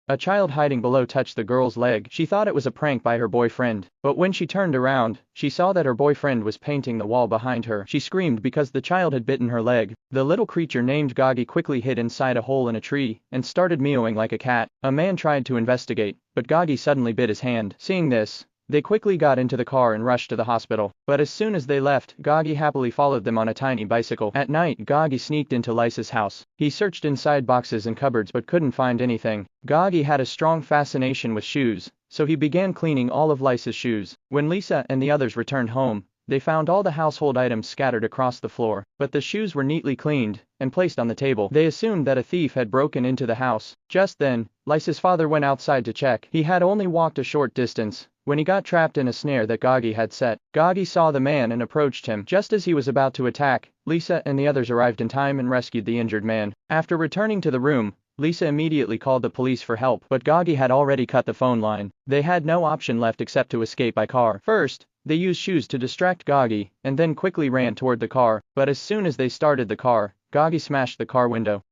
A child hiding below touched the girl's leg. She thought it was a prank by her boyfriend, but when she turned around, she saw that her boyfriend was painting the wall behind her. She screamed because the child had bitten her leg. The little creature named Gagi quickly hid inside a hole in a tree and started meowing like a cat. A man tried to investigate, but Gagi suddenly bit his hand. Seeing this, they quickly got into the car and rushed to the hospital. But as soon as they left, Gagi happily followed them on a tiny bicycle. At night, Gagi sneaked into Lisa's house. He searched inside boxes and cupboards but couldn't find anything. Gagi had a strong fascination with shoes, so he began cleaning all of Lisa's shoes. When Lisa and the others returned home, they found all the household items scattered across the floor, but the shoes were neatly cleaned and placed on the table. They assumed that a thief had broken into the house. Just then, Lisa's father went outside to check. He had only walked a short distance when he got trapped in a snare that Gagi had set. Gagi saw the man and approached him. Just as he was about to attack, Lisa and the others arrived in time and rescued the injured man. After returning to the room, Lisa immediately called the police for help, but Gagi had already cut the phone line. They had no option left except to escape by car. First, they used shoes to distract Gagi, and then quickly ran toward the car, but as soon as they started the car, Gagi smashed the car window.